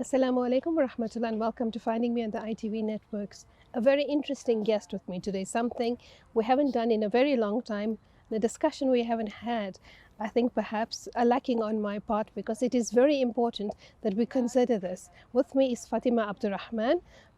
Assalamu alaikum wa rahmatullah and welcome to Finding Me on the ITV networks. A very interesting guest with me today, something we haven't done in a very long time, the discussion we haven't had, I think perhaps lacking on my part because it is very important that we consider this. With me is Fatima Abdur.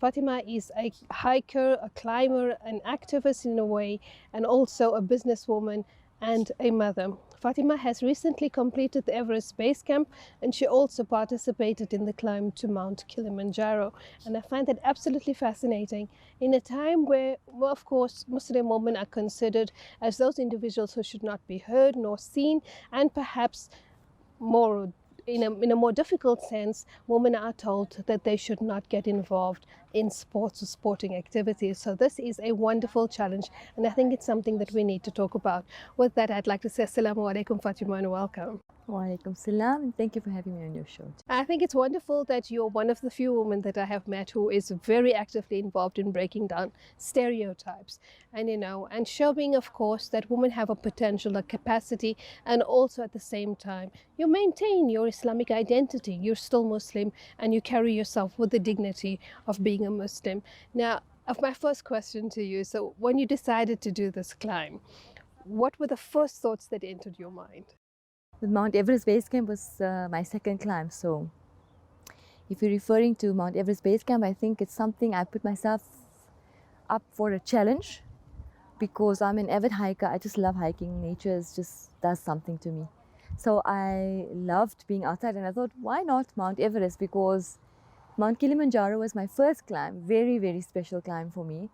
Fatima is a hiker, a climber, an activist in a way, and also a businesswoman and a mother. Fatima has recently completed the Everest base camp and she also participated in the climb to Mount Kilimanjaro. And I find that absolutely fascinating in a time where, well, of course, Muslim women are considered as those individuals who should not be heard nor seen, and perhaps more in a more difficult sense, women are told that they should not get involved in sports or sporting activities. So this is a wonderful challenge, and I think it's something that we need to talk about. With that, I'd like to say Assalamu alaikum, Fatima, and welcome. Wa alaikum salam, and thank you for having me on your show. I think it's wonderful that you're one of the few women that I have met who is very actively involved in breaking down stereotypes and showing, of course, that women have a potential, a capacity, and also at the same time, you maintain your Islamic identity. You're still Muslim and you carry yourself with the dignity of being a Muslim. Now, my first question to you, so when you decided to do this climb, what were the first thoughts that entered your mind? The Mount Everest base camp was my second climb. So if you're referring to Mount Everest base camp, I think it's something I put myself up for a challenge because I'm an avid hiker. I just love hiking. Nature just does something to me. So I loved being outside and I thought, why not Mount Everest? Because Mount Kilimanjaro was my first climb, very, very special climb for me.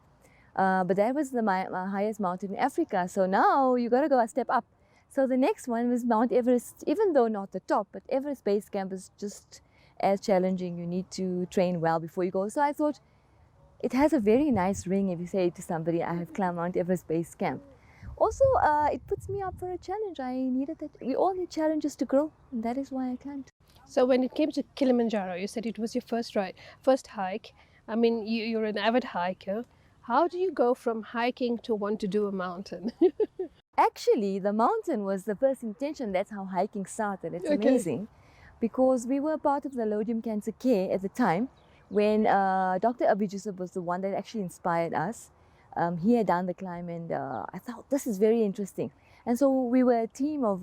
But that was my highest mountain in Africa. So now you got to go a step up. So the next one was Mount Everest, even though not the top, but Everest base camp is just as challenging. You need to train well before you go. So I thought it has a very nice ring if you say to somebody, I have climbed Mount Everest base camp. Also, it puts me up for a challenge. I needed that. We all need challenges to grow, and that is why I climbed. So when it came to Kilimanjaro, you said it was your first hike. I mean, you're an avid hiker. How do you go from hiking to want to do a mountain? Actually, the mountain was the first intention. That's how hiking started. It's amazing because we were part of the Lodium Cancer Care at the time when Dr. Abdur was the one that actually inspired us. He had done the climb and I thought this is very interesting. And so we were a team of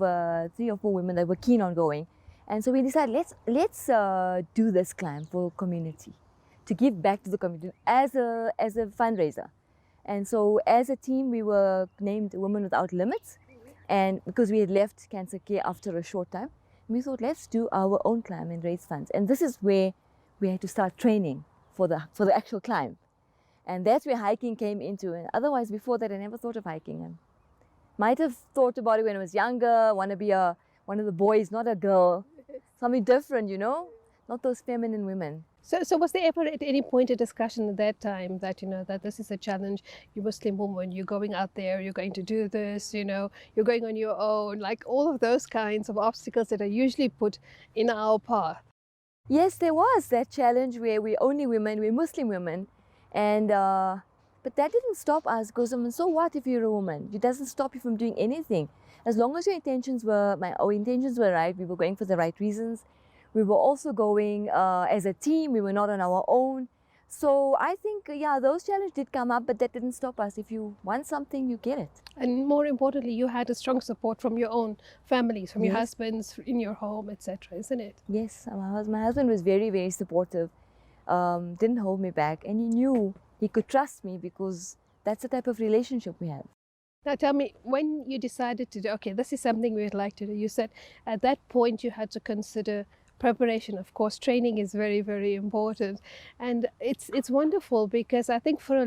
3 or 4 women that were keen on going. And so we decided let's do this climb for community, to give back to the community as a fundraiser. And so as a team, we were named Women Without Limits. And because we had left cancer care after a short time, we thought, let's do our own climb and raise funds. And this is where we had to start training for the actual climb. And that's where hiking came into. And otherwise, before that, I never thought of hiking. I might have thought about it when I was younger, want to be one of the boys, not a girl. Something different, not those feminine women. So was there ever at any point a discussion at that time that, that this is a challenge, you're Muslim woman, you're going out there, you're going to do this, you're going on your own, like all of those kinds of obstacles that are usually put in our path? Yes, there was that challenge where we're only women, we're Muslim women. And but that didn't stop us because so what if you're a woman? It doesn't stop you from doing anything. As long as our intentions were right, we were going for the right reasons. We were also going as a team, we were not on our own. So I think, those challenges did come up, but that didn't stop us. If you want something, you get it. And more importantly, you had a strong support from your own families, from your husbands, in your home, etc., isn't it? Yes, my husband was very, very supportive, didn't hold me back, and he knew he could trust me because that's the type of relationship we have. Now tell me, when you decided to do, okay, this is something we would like to do, you said at that point you had to consider preparation. Of course, training is very, very important, and it's wonderful because I think for a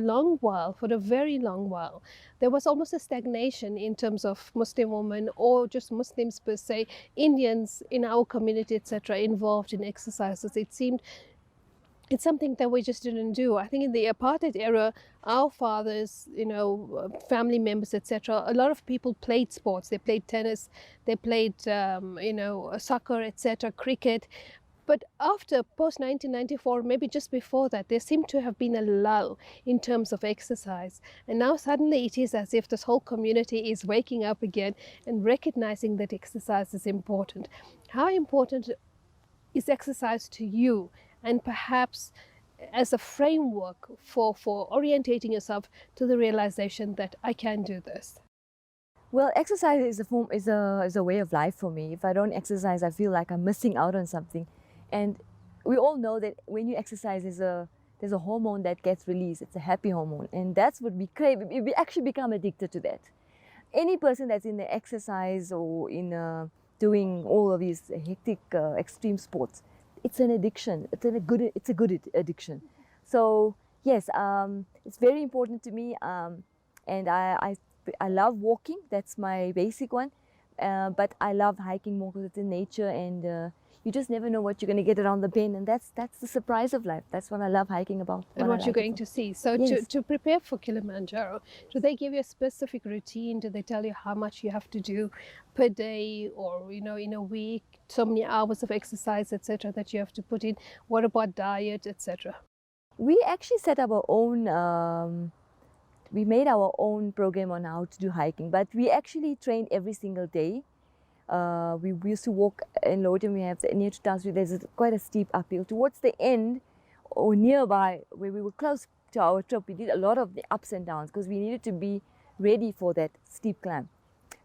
very long while, there was almost a stagnation in terms of Muslim women or just Muslims per se, Indians in our community, etc., involved in exercises. It seemed it's something that we just didn't do. I think in the apartheid era, our fathers, family members, etc., a lot of people played sports. They played tennis, they played, soccer, etc., cricket. But after post-1994, maybe just before that, there seemed to have been a lull in terms of exercise. And now suddenly it is as if this whole community is waking up again and recognizing that exercise is important. How important is exercise to you and perhaps as a framework for orientating yourself to the realization that I can do this? Well, exercise is a way of life for me. If I don't exercise, I feel like I'm missing out on something. And we all know that when you exercise, there's a hormone that gets released. It's a happy hormone, and that's what we crave. We actually become addicted to that. Any person that's in the exercise or in doing all of these hectic extreme sports, it's an addiction. It's a good addiction. So yes, it's very important to me, and I love walking. That's my basic one, but I love hiking more because it's in nature, and you just never know what you're going to get around the bend, and that's the surprise of life. That's what I love hiking about. And what you're going to see. So Yes. to prepare for Kilimanjaro, do they give you a specific routine? Do they tell you how much you have to do per day, or in a week, so many hours of exercise, etc., that you have to put in? What about diet, etc.? We actually set up our own. We made our own program on how to do hiking, but we actually trained every single day. We used to walk in Lodham. We have near to Tansri, there's quite a steep uphill. Towards the end or nearby, where we were close to our trip, we did a lot of the ups and downs because we needed to be ready for that steep climb.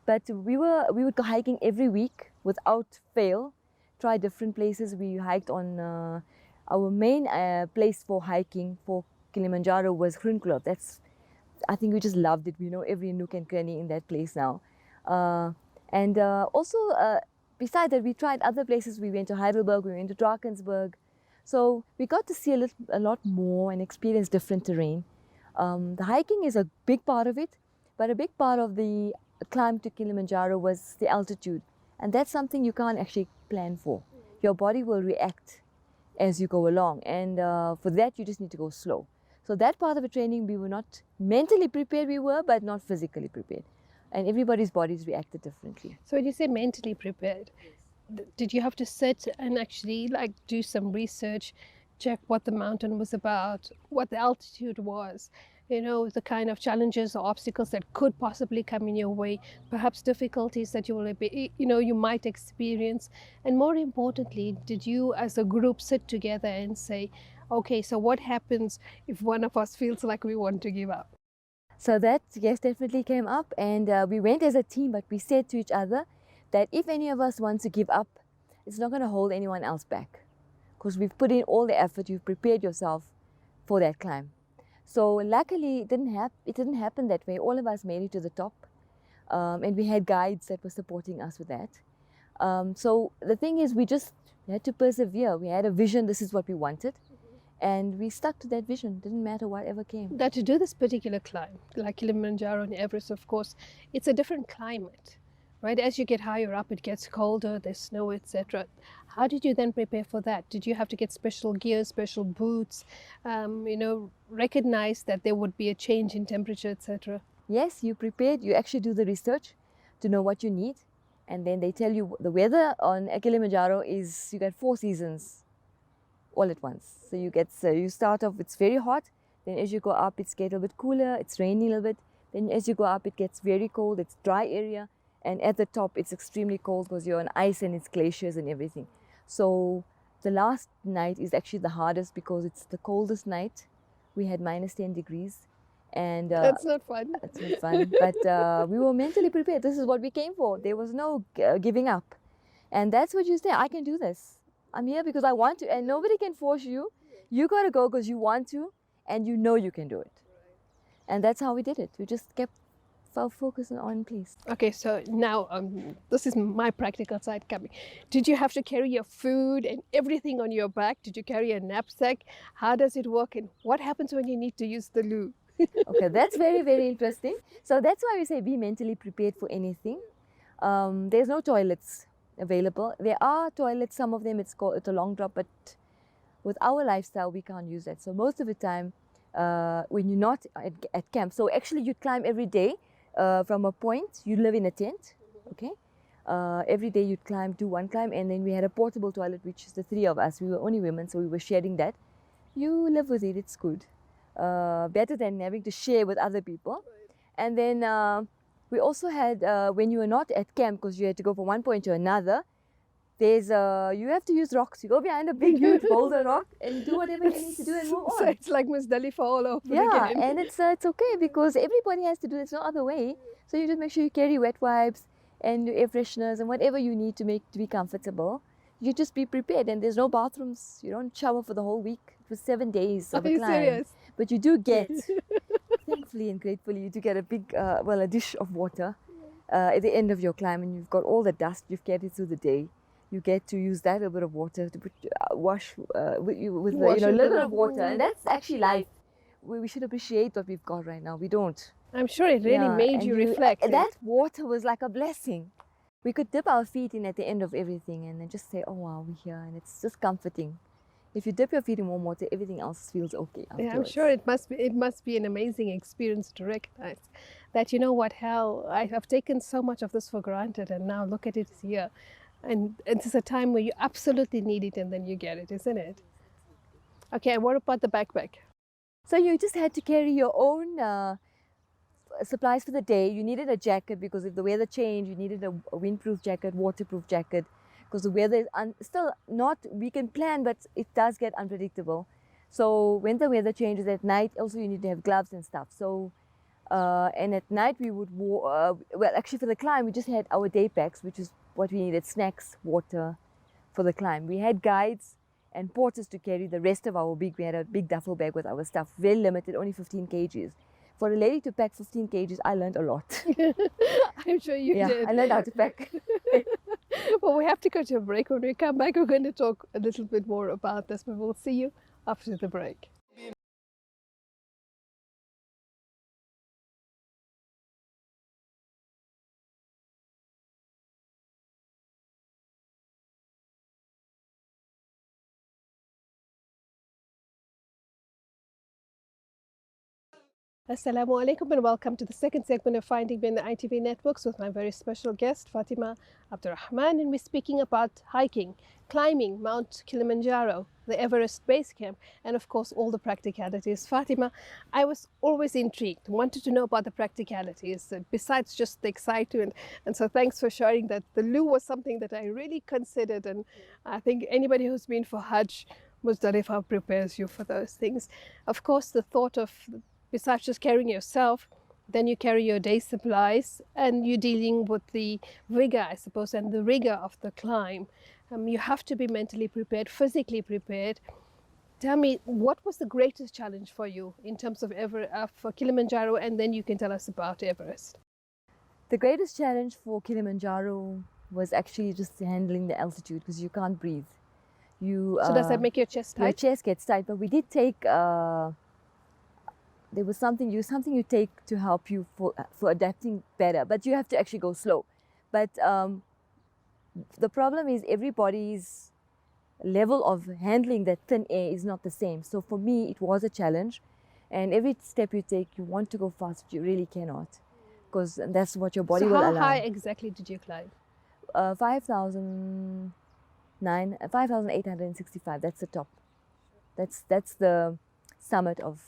But we would go hiking every week without fail, try different places. We hiked on our main place for hiking for Kilimanjaro was Groenkloof. I think we just loved it. We know every nook and cranny in that place now. And also, besides that, we tried other places. We went to Heidelberg, we went to Drakensberg. So we got to see a lot more and experience different terrain. The hiking is a big part of it, but a big part of the climb to Kilimanjaro was the altitude. And that's something you can't actually plan for. Your body will react as you go along. And for that, you just need to go slow. So that part of the training, we were not mentally prepared, but not physically prepared. And everybody's bodies reacted differently. So when you say mentally prepared, did you have to sit and actually do some research, check what the mountain was about, what the altitude was, the kind of challenges or obstacles that could possibly come in your way, perhaps difficulties that you might experience, and more importantly, did you as a group sit together and say, okay, so what happens if one of us feels like we want to give up? So that, yes, definitely came up, and we went as a team, but we said to each other that if any of us wants to give up, it's not going to hold anyone else back, because we've put in all the effort, you've prepared yourself for that climb. So luckily, it didn't happen that way. All of us made it to the top, and we had guides that were supporting us with that. So the thing is, we had to persevere. We had a vision, this is what we wanted. And we stuck to that vision, didn't matter whatever came. That to do this particular climb, like Kilimanjaro and Everest, of course, it's a different climate, right? As you get higher up, it gets colder, there's snow, etc. How did you then prepare for that? Did you have to get special gear, special boots, recognize that there would be a change in temperature, etc.? Yes, you prepared. You actually do the research to know what you need. And then they tell you the weather on Kilimanjaro is, you get 4 seasons all at once. So you start off, it's very hot, then as you go up it's get a bit cooler, it's raining a little bit, then as you go up it gets very cold, it's dry area, and at the top it's extremely cold because you're on ice and it's glaciers and everything. So the last night is actually the hardest because it's the coldest night. We had -10 degrees, and that's not fun. It's not fun, but we were mentally prepared. This is what we came for. There was no giving up, and that's what you say, I can do this. I'm here because I want to, and nobody can force you. You got to go because you want to, and you know you can do it. And that's how we did it. We just kept focusing on peace. Okay, so now this is my practical side coming. Did you have to carry your food and everything on your back? Did you carry a knapsack? How does it work, and what happens when you need to use the loo? Okay, that's very, very interesting. So that's why we say be mentally prepared for anything. There's no toilets available. There are toilets, some of them it's a long drop, but with our lifestyle we can't use that. So most of the time when you're not at camp, so actually you climb every day from a point, you live in a tent, okay? Every day you'd do one climb, and then we had a portable toilet, which is the 3 of us. We were only women, so we were sharing that. You live with it, it's good. Better than having to share with other people. And then we also had, when you were not at camp, because you had to go from one point to another, there's you have to use rocks. You go behind a big huge boulder rock and do whatever you need to do and move on. So it's like Miss Khalifa all over Yeah, again. and it's okay because everybody has to do it. There's no other way. So you just make sure you carry wet wipes and your air fresheners and whatever you need to make to be comfortable. You just be prepared, and there's no bathrooms. You don't shower for the whole week. It was 7 days of Are a you climb. serious? But you do get, thankfully and gratefully, you do get a big, a dish of water at the end of your climb, and you've got all the dust you've carried through the day. You get to use that little bit of water to wash with a little bit of water, and that's actually life. We should appreciate what we've got right now. We don't. I'm sure it really made you reflect. That water was like a blessing. We could dip our feet in at the end of everything and then just say, oh wow, we're here, and it's just comforting. If you dip your feet in warm water, everything else feels okay afterwards. Yeah, I'm sure it must be an amazing experience to recognize that, you know what, hell, I have taken so much of this for granted, and now look at it here. And it's a time where you absolutely need it, and then you get it, isn't it? Okay, and what about the backpack? So you just had to carry your own supplies for the day. You needed a jacket because if the weather changed, you needed a windproof jacket, waterproof jacket, because the weather is still not, we can plan, but it does get unpredictable. So when the weather changes at night, also you need to have gloves and stuff. So, and at night we would, well actually for the climb, we just had our day packs, which is what we needed: snacks, water for the climb. We had guides and porters to carry the rest of our we had a big duffel bag with our stuff, very limited, only 15 kgs. For a lady to pack 15 kgs, I learned a lot. I'm sure you did. I learned how to pack. Well, we have to go to a break. When we come back, we're going to talk a little bit more about this, but we'll see you after the break. Assalamu alaikum and welcome to the second segment of Finding Me in the ITV Networks with my very special guest, Fatima, Abdur, and we're speaking about hiking, climbing Mount Kilimanjaro, the Everest base camp, and of course all the practicalities. Fatima, I was always intrigued, wanted to know about the practicalities besides just the excitement, and so thanks for sharing that. The loo was something that I really considered, and I think anybody who's been for Hajj, Muzdalifah prepares you for those things. Of course, the thought of, besides just carrying yourself, then you carry your day supplies, and you're dealing with the vigor, I suppose, and the rigor of the climb. You have to be mentally prepared, physically prepared. Tell me, what was the greatest challenge for you in terms of for Kilimanjaro, and then you can tell us about Everest. The greatest challenge for Kilimanjaro was actually just handling the altitude, because you can't breathe. So does that make your chest tight? Your chest gets tight, but we did take there was something you take to help you for adapting better, but you have to actually go slow. But the problem is everybody's level of handling that thin air is not the same. So for me, it was a challenge, and every step you take, you want to go fast, but you really cannot, because that's what your body will allow. So how high exactly did you climb? 5,865. That's the top. That's the summit of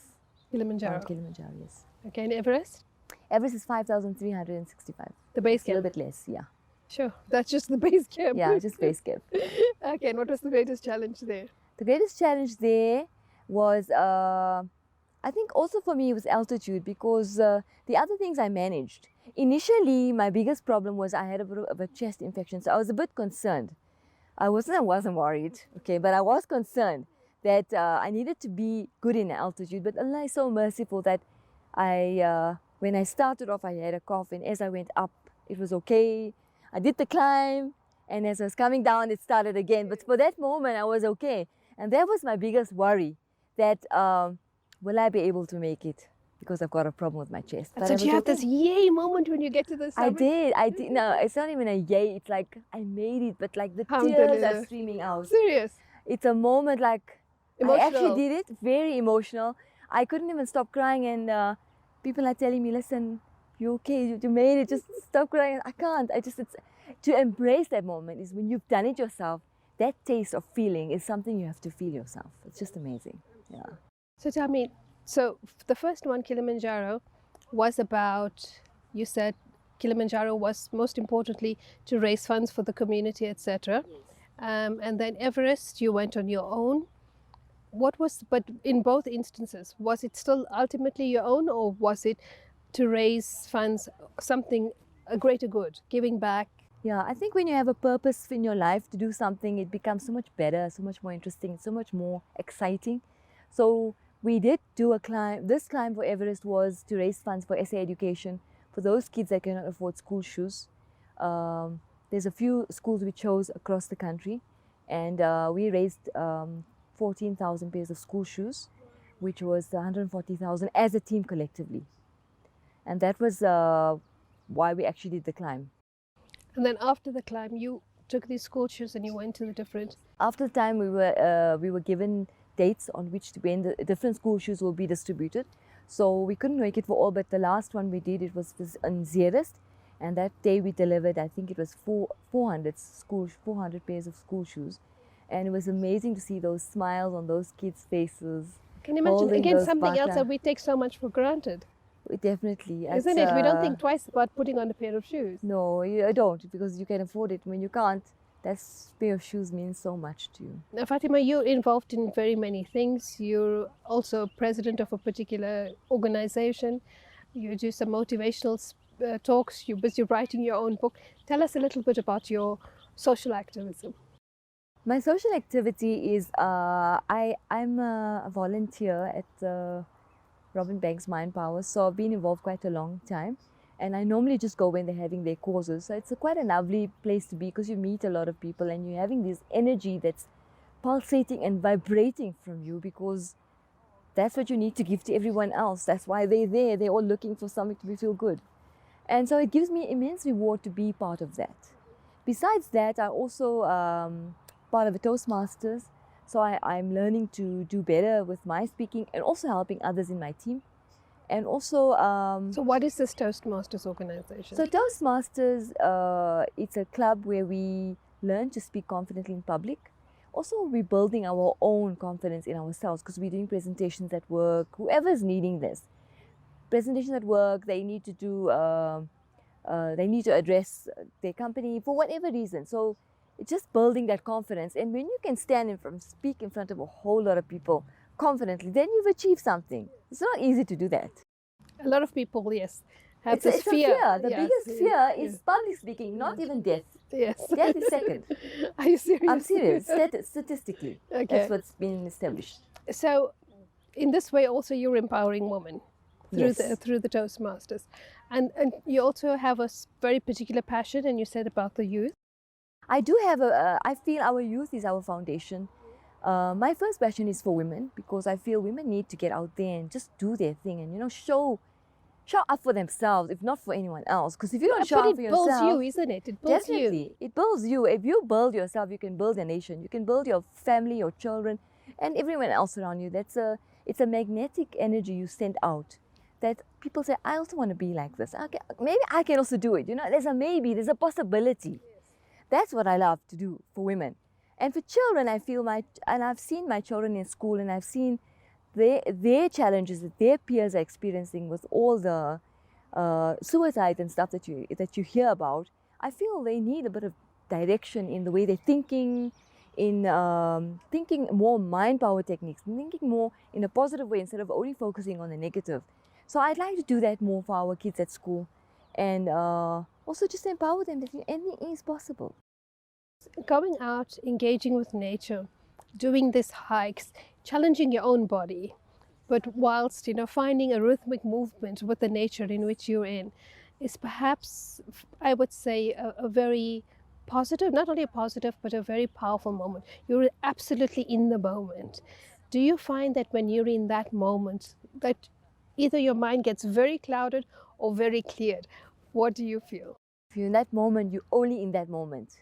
Kilimanjaro. Kilimanjaro, yes. Okay, and Everest? Everest is 5,365. The base camp? A little bit less, yeah. Sure, that's just the base camp. Yeah, just base camp. Okay, and what was the greatest challenge there? The greatest challenge there was, I think also for me, it was altitude, because the other things I managed. Initially, my biggest problem was I had a bit of a chest infection, so I was a bit concerned. I wasn't worried, okay, but I was concerned that I needed to be good in altitude. But Allah is so merciful that when I started off, I had a cough, and as I went up, it was okay. I did the climb, and as I was coming down, it started again. But for that moment, I was okay. And that was my biggest worry, that will I be able to make it? Because I've got a problem with my chest. So did you have this yay moment when you get to the summit? I did. No, it's not even a yay. It's like, I made it, but like the tears are streaming out. Serious? It's a moment like, emotional. I actually did it, very emotional. I couldn't even stop crying, and people are telling me, listen, you okay, you made it, just stop crying. I can't. It's to embrace that moment is when you've done it yourself. That taste of feeling is something you have to feel yourself. It's just amazing. Yeah. So tell me, so the first one, Kilimanjaro, was about, you said Kilimanjaro was most importantly to raise funds for the community, etc. and then Everest, you went on your own. But in both instances, was it still ultimately your own, or was it to raise funds, something, a greater good, giving back? Yeah, I think when you have a purpose in your life to do something, it becomes so much better, so much more interesting, so much more exciting. So we did do a climb. This climb for Everest was to raise funds for SA education for those kids that cannot afford school shoes. There's a few schools we chose across the country, and we raised 14,000 pairs of school shoes, which was 140,000 as a team collectively. And that was why we actually did the climb. And then after the climb, you took these school shoes and you went to the different... After the time, we were given dates on which when the different school shoes will be distributed. So we couldn't make it for all, but the last one we did, it was in Everest, and that day we delivered, I think it was 400 pairs of school shoes, and it was amazing to see those smiles on those kids' faces. Can you imagine, again, something else that we take so much for granted? Definitely. Isn't it? We don't think twice about putting on a pair of shoes. No, you don't, because you can afford it. When you can't, that pair of shoes means so much to you. Now, Fatima, you're involved in very many things. You're also president of a particular organization. You do some motivational talks. You're busy writing your own book. Tell us a little bit about your social activism. My social activity is I'm a volunteer at Robin Banks Mind Power, so I've been involved quite a long time, and I normally just go when they're having their causes. So it's quite a lovely place to be because you meet a lot of people and you're having this energy that's pulsating and vibrating from you, because that's what you need to give to everyone else. That's why they're there. They're all looking for something to feel good. And so it gives me immense reward to be part of that. Besides that, I also part of the Toastmasters. So I'm learning to do better with my speaking and also helping others in my team. And also... so what is this Toastmasters organization? So Toastmasters, it's a club where we learn to speak confidently in public. Also, we're building our own confidence in ourselves because we're doing presentations at work. Whoever's needing this. Presentations at work, they need to do... they need to address their company for whatever reason. So it's just building that confidence. And when you can stand speak in front of a whole lot of people confidently, then you've achieved something. It's not easy to do that. A lot of people, yes, have this fear. The biggest fear is public speaking, not even death. Yes. Death is second. Are you serious? I'm serious. Statistically, okay. That's what's been established. So, in this way, also you're empowering women through the Toastmasters, and you also have a very particular passion, and you said about the youth. I do have I feel our youth is our foundation. My first passion is for women, because I feel women need to get out there and just do their thing and, show up for themselves, if not for anyone else. Because if you don't show up for yourself... It builds you, isn't it? It builds definitely, you. It builds you. If you build yourself, you can build a nation. You can build your family, your children, and everyone else around you. It's a magnetic energy you send out that people say, I also want to be like this. Okay, maybe I can also do it. There's a maybe, there's a possibility. That's what I love to do for women. And for children, I've seen my children in school, and I've seen their challenges that their peers are experiencing with all the suicide and stuff that you hear about. I feel they need a bit of direction in the way they're thinking, in thinking more mind power techniques, thinking more in a positive way instead of only focusing on the negative. So I'd like to do that more for our kids at school, and also just empower them that anything is possible. Going out, engaging with nature, doing these hikes, challenging your own body, but whilst finding a rhythmic movement with the nature in which you're in, is perhaps, I would say, a very positive, not only a positive, but a very powerful moment. You're absolutely in the moment. Do you find that when you're in that moment, that either your mind gets very clouded or very cleared? What do you feel? If you're in that moment, you're only in that moment,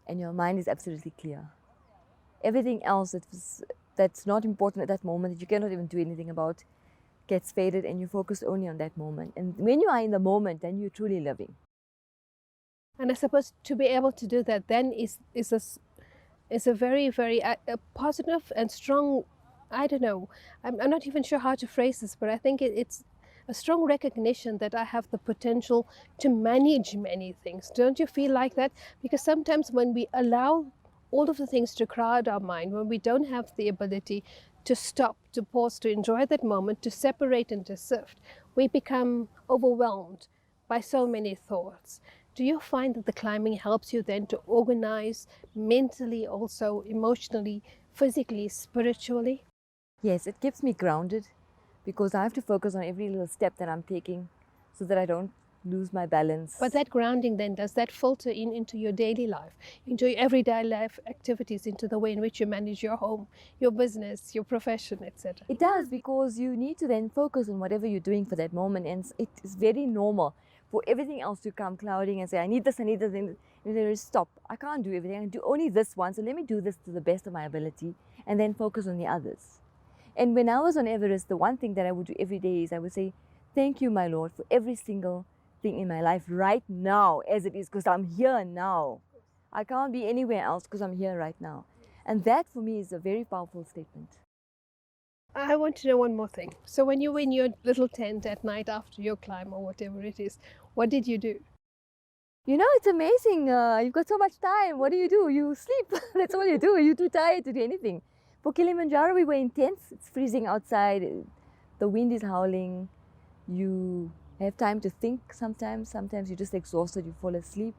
and your mind is absolutely clear. Everything else that's not important at that moment, that you cannot even do anything about, gets faded, and you focus only on that moment. And when you are in the moment, then you're truly living. And I suppose to be able to do that then is a very, very positive and strong, I don't know, I'm not even sure how to phrase this, but I think it's a strong recognition that I have the potential to manage many things. Don't you feel like that? Because sometimes when we allow all of the things to crowd our mind, when we don't have the ability to stop, to pause, to enjoy that moment, to separate and to sift, we become overwhelmed by so many thoughts. Do you find that the climbing helps you then to organize mentally, also emotionally, physically, spiritually? Yes, it keeps me grounded because I have to focus on every little step that I'm taking so that I don't lose my balance. But that grounding then, does that filter in into your daily life, into your everyday life activities, into the way in which you manage your home, your business, your profession, etc.? It does, because you need to then focus on whatever you're doing for that moment, and it is very normal for everything else to come clouding and say, I need this, and then there is stop. I can't do everything. I can do only this one, so let me do this to the best of my ability and then focus on the others. And when I was on Everest, the one thing that I would do every day is I would say, thank you, my Lord, for every single thing in my life right now as it is, because I'm here now. I can't be anywhere else because I'm here right now. And that for me is a very powerful statement. I want to know one more thing. So when you were in your little tent at night after your climb or whatever it is, what did you do? You know, it's amazing. You've got so much time. What do? You sleep. That's all you do. You're too tired to do anything. For Kilimanjaro, we were in tents. It's freezing outside. The wind is howling. You have time to think sometimes. Sometimes you're just exhausted. You fall asleep.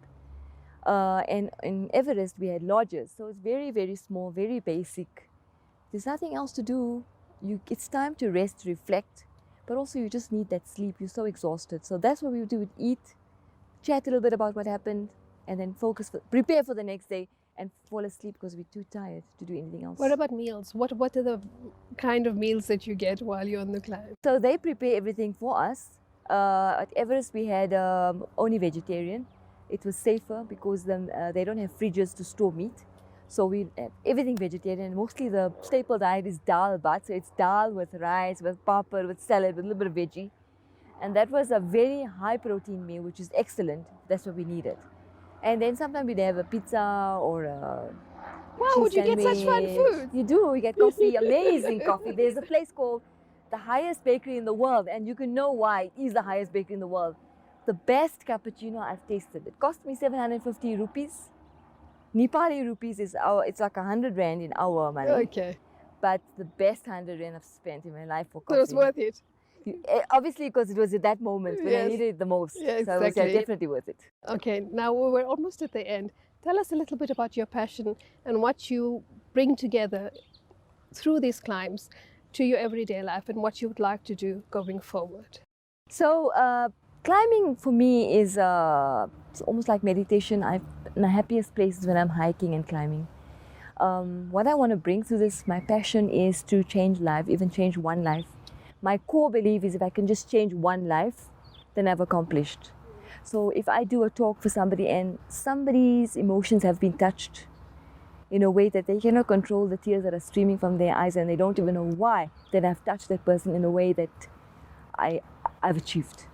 And in Everest, we had lodges. So it's very, very small, very basic. There's nothing else to do. It's time to rest, reflect. But also you just need that sleep. You're so exhausted. So that's what we would do. We'd eat, chat a little bit about what happened, and then prepare for the next day and fall asleep because we're too tired to do anything else. What about meals? What are the kind of meals that you get while you're on the climb? So they prepare everything for us. At Everest we had only vegetarian. It was safer because they don't have fridges to store meat. So we have everything vegetarian. Mostly the staple diet is dal bhat. So it's dal with rice, with papad, with salad, with a little bit of veggie. And that was a very high protein meal, which is excellent. That's what we needed. And then sometimes we'd have a pizza or a Wow, would you get such fun food? You do. We get coffee, amazing coffee. There's a place called the highest bakery in the world, and you can know why it is the highest bakery in the world. The best cappuccino I've tasted. It cost me 750 rupees. Nepali rupees it's like 100 rand in our money. Okay. But the best 100 rand I've spent in my life for coffee. So it was worth it. Obviously, because it was at that moment when I needed it the most. Yeah, exactly. So it was definitely worth it. Okay, now we're almost at the end. Tell us a little bit about your passion and what you bring together through these climbs to your everyday life and what you would like to do going forward. So climbing for me is it's almost like meditation. I'm in the happiest places when I'm hiking and climbing. What I want to bring through this, my passion is to change life, even change one life. My core belief is if I can just change one life, then I've accomplished. So if I do a talk for somebody and somebody's emotions have been touched in a way that they cannot control the tears that are streaming from their eyes and they don't even know why, then I've touched that person in a way that I've achieved.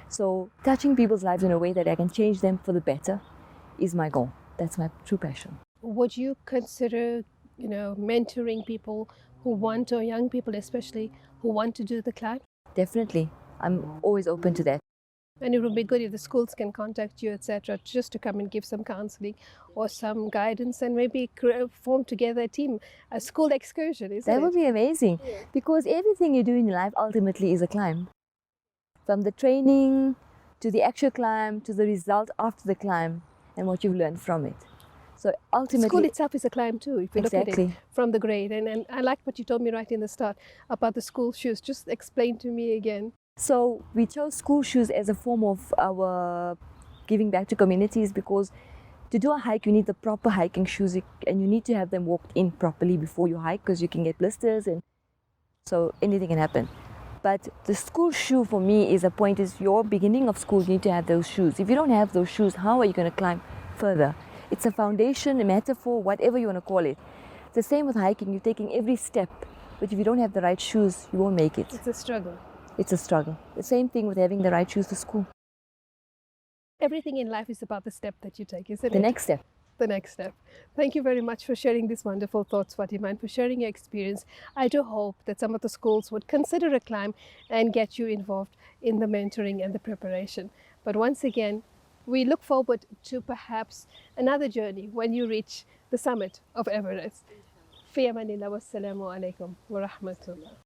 So touching people's lives in a way that I can change them for the better is my goal. That's my true passion. Would you consider, mentoring people who want, or young people especially, who want to do the climb? Definitely. I'm always open to that. And it would be good if the schools can contact you, etc., just to come and give some counseling or some guidance and maybe form together a team, a school excursion, isn't it? That would be amazing. Yeah. Because everything you do in your life ultimately is a climb. From the training to the actual climb to the result after the climb and what you've learned from it. So ultimately, school itself is a climb too, if you look at it exactly. from the grade. And I like what you told me right in the start about the school shoes. Just explain to me again. So we chose school shoes as a form of our giving back to communities, because to do a hike you need the proper hiking shoes and you need to have them walked in properly before you hike, because you can get blisters and so anything can happen. But the school shoe for me is your beginning of school, you need to have those shoes. If you don't have those shoes, how are you going to climb further? It's a foundation, a metaphor, whatever you want to call it. It's the same with hiking. You're taking every step, but if you don't have the right shoes, you won't make it. It's a struggle. It's a struggle. The same thing with having the right shoes to school. Everything in life is about the step that you take, isn't it? The next step. The next step. Thank you very much for sharing these wonderful thoughts, Fatima, and for sharing your experience. I do hope that some of the schools would consider a climb and get you involved in the mentoring and the preparation. But once again, we look forward to perhaps another journey when you reach the summit of Everest. في أمان الله والسلام عليكم ورحمة الله.